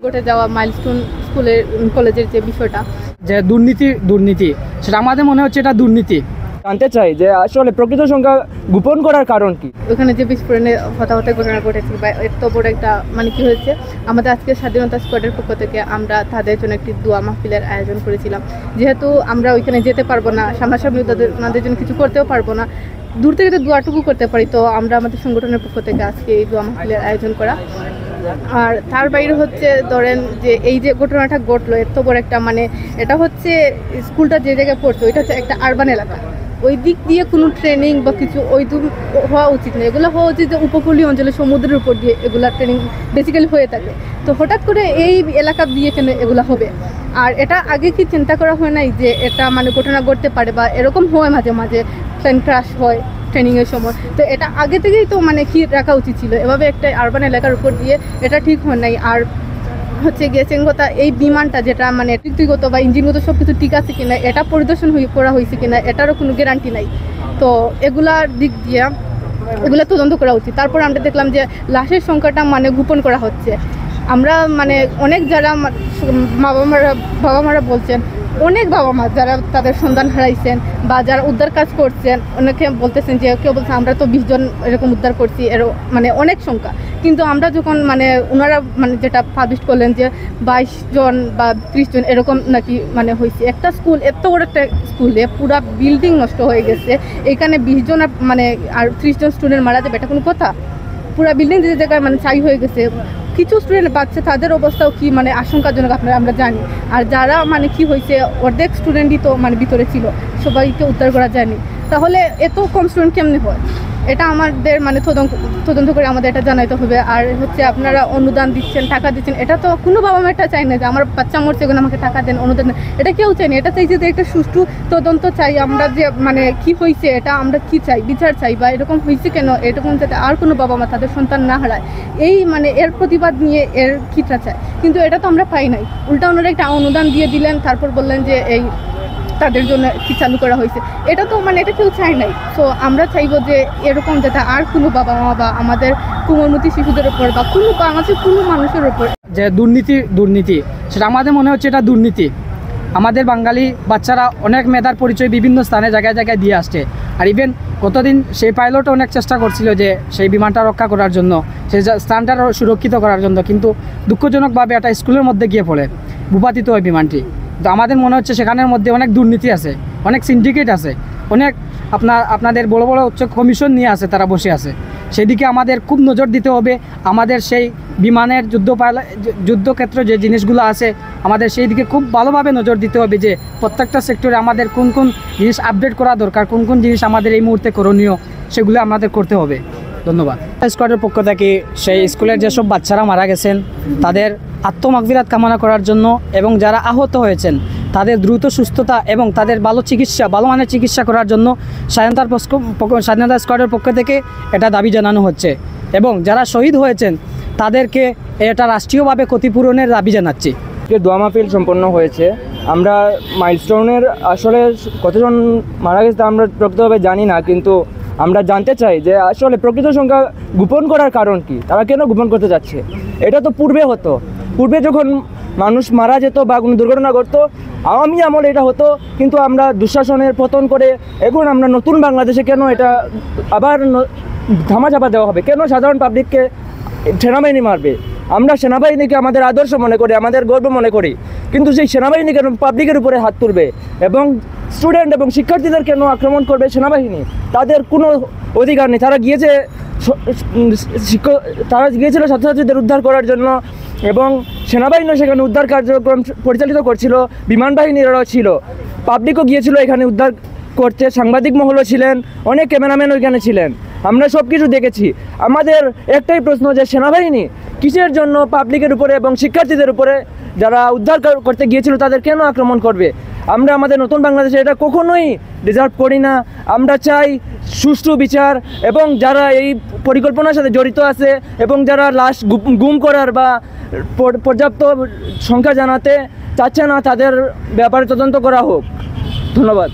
ঘটে যাওয়া মাইলস্টোন স্কুলের কলেজের যে বিষয়টা, যে দুর্নীতি সেটা আমাদের মনে হচ্ছে এটা দুর্নীতি। জানতে চাই যে আসলে প্রকৃত সংখ্যা গোপন করার কারণ কি? ওখানে যে বিস্ফোরণের হতাহতের ঘটনা ঘটেছে বা এত বড় একটা কি হয়েছে, আমাদের আজকে স্বাধীনতা স্কোয়াডের পক্ষ থেকে আমরা তাদের জন্য একটি দোয়া মাহফিলের আয়োজন করেছিলাম। যেহেতু আমরা ওইখানে যেতে পারবো না, সামনাসামনি ওনাদের জন্য কিছু করতেও পারবো না, দূর থেকে তো দোয়াটুকু করতে পারি, তো আমরা আমাদের সংগঠনের পক্ষ থেকে আজকে এই দোয়া মাহফিলের আয়োজন করা। আর তার বাইরে হচ্ছে ধরেন যে এই যে ঘটনাটা ঘটলো, এত বড় একটা এটা হচ্ছে স্কুলটা যে জায়গায় পড়ছে ওইটা হচ্ছে একটা আরবান এলাকা, ওই দিক দিয়ে কোনো ট্রেনিং বা কিছু ওই দূর হওয়া উচিত নয়। এগুলো হওয়া উচিত যে উপকূলীয় অঞ্চলে সমুদ্রের উপর দিয়ে এগুলা ট্রেনিং বেসিক্যালি হয়ে থাকে। তো হঠাৎ করে এই এলাকা দিয়ে কেন এগুলো হবে? আর এটা আগে কি চিন্তা করা হয় নাই যে এটা ঘটনা ঘটতে পারে বা এরকম হয় মাঝে মাঝে প্লেন ক্রাশ হয় ট্রেনিংয়ের সময়? তো এটা আগে থেকেই তো কি রাখা উচিত ছিল, এভাবে একটা আরবান এলাকার উপর দিয়ে এটা ঠিক হয় নাই। আর হচ্ছে গিয়ে চেঙ্গতা এই বিমানটা যেটা ব্যক্তিগত বা ইঞ্জিনগত সব কিছু ঠিক আছে কিনা, এটা পরিদর্শন করা হয়েছে কিনা, এটারও কোনো গ্যারান্টি নাই। তো এগুলার দিক দিয়ে এগুলো তদন্ত করা উচিত। তারপর আমরা দেখলাম যে লাশের সংখ্যাটা গোপন করা হচ্ছে। আমরা অনেক যারা বাবা মারা বলছেন, অনেক বাবা মা যারা তাদের সন্তান হারাইছেন বা যারা উদ্ধার কাজ করছেন, অনেকে বলতেছেন যে কেউ বলছে আমরা তো 20 জন এরকম উদ্ধার করছি, অনেক সংখ্যা। কিন্তু আমরা যখন ওনারা যেটা পাবলিশ করলেন যে 22 জন বা 30 জন এরকম নাকি হয়েছে। একটা স্কুল, এত বড় একটা স্কুলে পুরা বিল্ডিং নষ্ট হয়ে গেছে, এখানে 20 জন আর 30 জন স্টুডেন্ট মারা যাবে, এটা কোনো কথা? পুরা বিল্ডিং যে জায়গায় ছাই হয়ে গেছে, কিছু স্টুডেন্ট বাচ্চা, তাদের অবস্থাও কি আশঙ্কাজনক আমরা জানি। আর যারা কি হয়েছে, অর্ধেক স্টুডেন্টই তো ভিতরে ছিল, সবাইকে উদ্ধার করা যায়নি। তাহলে এত কম স্টুডেন্ট কেমনে হয়? এটা আমাদের তদন্ত করে আমাদের এটা জানাইতে হবে। আর হচ্ছে আপনারা অনুদান দিচ্ছেন, টাকা দিচ্ছেন, এটা তো কোনো বাবা মা এটা চাই না যে আমার বাচ্চা মরছে এগুলো আমাকে টাকা দেন, অনুদান দেন, এটা কেউ চাই না। এটা চাই যে একটা সুষ্ঠু তদন্ত চাই আমরা, যে কি হয়েছে এটা আমরা কি চাই, বিচার চাই, বা এরকম হয়েছে কেন, এরকম যাতে আর কোনো বাবা মা তাদের সন্তান না হারায়, এই এর প্রতিবাদ নিয়ে এর কিটা চাই। কিন্তু এটা তো আমরা পাই নাই, উল্টা ওনারা একটা অনুদান দিয়ে দিলেন, তারপর বললেন যে এই তাদের জন্য কি চালু করা হয়েছে। এটা তো এটা কেউ চাই নাই। তো আমরা চাইবো যে এরকম যাতে আর কোনো বাবা মা বা আমাদের কোমলমতি শিশুদের উপর বা কোনো বাংলাদেশের কোনো মানুষের উপর যে দুর্নীতি সেটা আমাদের মনে হচ্ছে এটা দুর্নীতি। আমাদের বাঙালি বাচ্চারা অনেক মেধার পরিচয় বিভিন্ন স্থানে জায়গায় দিয়ে আসছে। আর ইভেন গতদিন সেই পাইলটও অনেক চেষ্টা করছিল যে সেই বিমানটা রক্ষা করার জন্য, সেই স্থানটা সুরক্ষিত করার জন্য, কিন্তু দুঃখজনকভাবে একটা স্কুলের মধ্যে গিয়ে পড়ে ভূপাতিত হয় বিমানটি। তো আমাদের মনে হচ্ছে সেখানের মধ্যে অনেক দুর্নীতি আছে, অনেক সিন্ডিকেট আছে, অনেক আপনাদের বড় বড় উচ্চ কমিশন নিয়ে আছে, তারা বসে আছে। সেদিকে আমাদের খুব নজর দিতে হবে। আমাদের সেই বিমানের যুদ্ধক্ষেত্র যে জিনিসগুলো আছে, আমাদের সেই দিকে খুব ভালোভাবে নজর দিতে হবে যে প্রত্যেকটা সেক্টরে আমাদের কোন কোন জিনিস আপডেট করা দরকার, কোন কোন জিনিস আমাদের এই মুহূর্তে করণীয়, সেগুলো আমাদের করতে হবে। ধন্যবাদ। স্কোয়াডের পক্ষ থেকে সেই স্কুলের যেসব বাচ্চারা মারা গেছেন তাদের আত্মমাগফিরাত কামনা করার জন্য এবং যারা আহত হয়েছেন তাদের দ্রুত সুস্থতা এবং তাদের ভালো মানের চিকিৎসা করার জন্য স্বাধীনতা স্কোয়াডের পক্ষ থেকে এটা দাবি জানানো হচ্ছে। এবং যারা শহীদ হয়েছেন তাদেরকে এটা রাষ্ট্রীয়ভাবে ক্ষতিপূরণের দাবি জানাচ্ছি। দোয়া মাহফিল সম্পন্ন হয়েছে। আমরা মাইলস্টোনের আসলে কতজন মারা গেছে আমরা প্রকৃতভাবে জানি না, কিন্তু আমরা জানতে চাই যে আসলে প্রকৃত সংখ্যা গোপন করার কারণ কি, তারা কেন গোপন করতে যাচ্ছে? এটা তো পূর্বে হতো, পূর্বে যখন মানুষ মারা যেত বা কোনো দুর্ঘটনা ঘটতো আওয়ামী আমলে এটা হতো, কিন্তু আমরা দুঃশাসনের পতন করে এখন আমরা নতুন বাংলাদেশে কেন এটা আবার ধামাচাপা দেওয়া হবে? কেন সাধারণ পাবলিককে সেনাবাহিনী মারবে? আমরা সেনাবাহিনীকে আমাদের আদর্শ মনে করি, আমাদের গর্ব মনে করি, কিন্তু সেই সেনাবাহিনী কেন পাবলিকের উপরে হাত তুলবে এবং স্টুডেন্ট এবং শিক্ষার্থীদের কেন আক্রমণ করবে সেনাবাহিনী? তাদের কোনো অধিকার নেই। তারা গিয়েছিল ছাত্রছাত্রীদের উদ্ধার করার জন্য এবং সেনাবাহিনী সেখানে উদ্ধার কার্যক্রম পরিচালিত করছিল, বিমান বাহিনীরাও ছিল, পাবলিকও গিয়েছিল এখানে উদ্ধার করতে, সাংবাদিক মহলও ছিলেন, অনেক ক্যামেরাম্যানও এখানে ছিলেন, আমরা সব কিছু দেখেছি। আমাদের একটাই প্রশ্ন যে সেনাবাহিনী কিসের জন্য পাবলিকের উপরে এবং শিক্ষার্থীদের উপরে যারা উদ্ধার করতে গিয়েছিল তাদের কেন আক্রমণ করবে? আমরা আমাদের নতুন বাংলাদেশে এটা কখনোই ডিজার্ভ করি না। আমরা চাই সুষ্ঠু বিচার এবং যারা এই পরিকল্পনার সাথে জড়িত আছে এবং যারা লাশ গুম করার বা পর্যাপ্ত সংখ্যা জানাতে চাচ্ছে না তাদের ব্যাপারে তদন্ত করা হোক। ধন্যবাদ।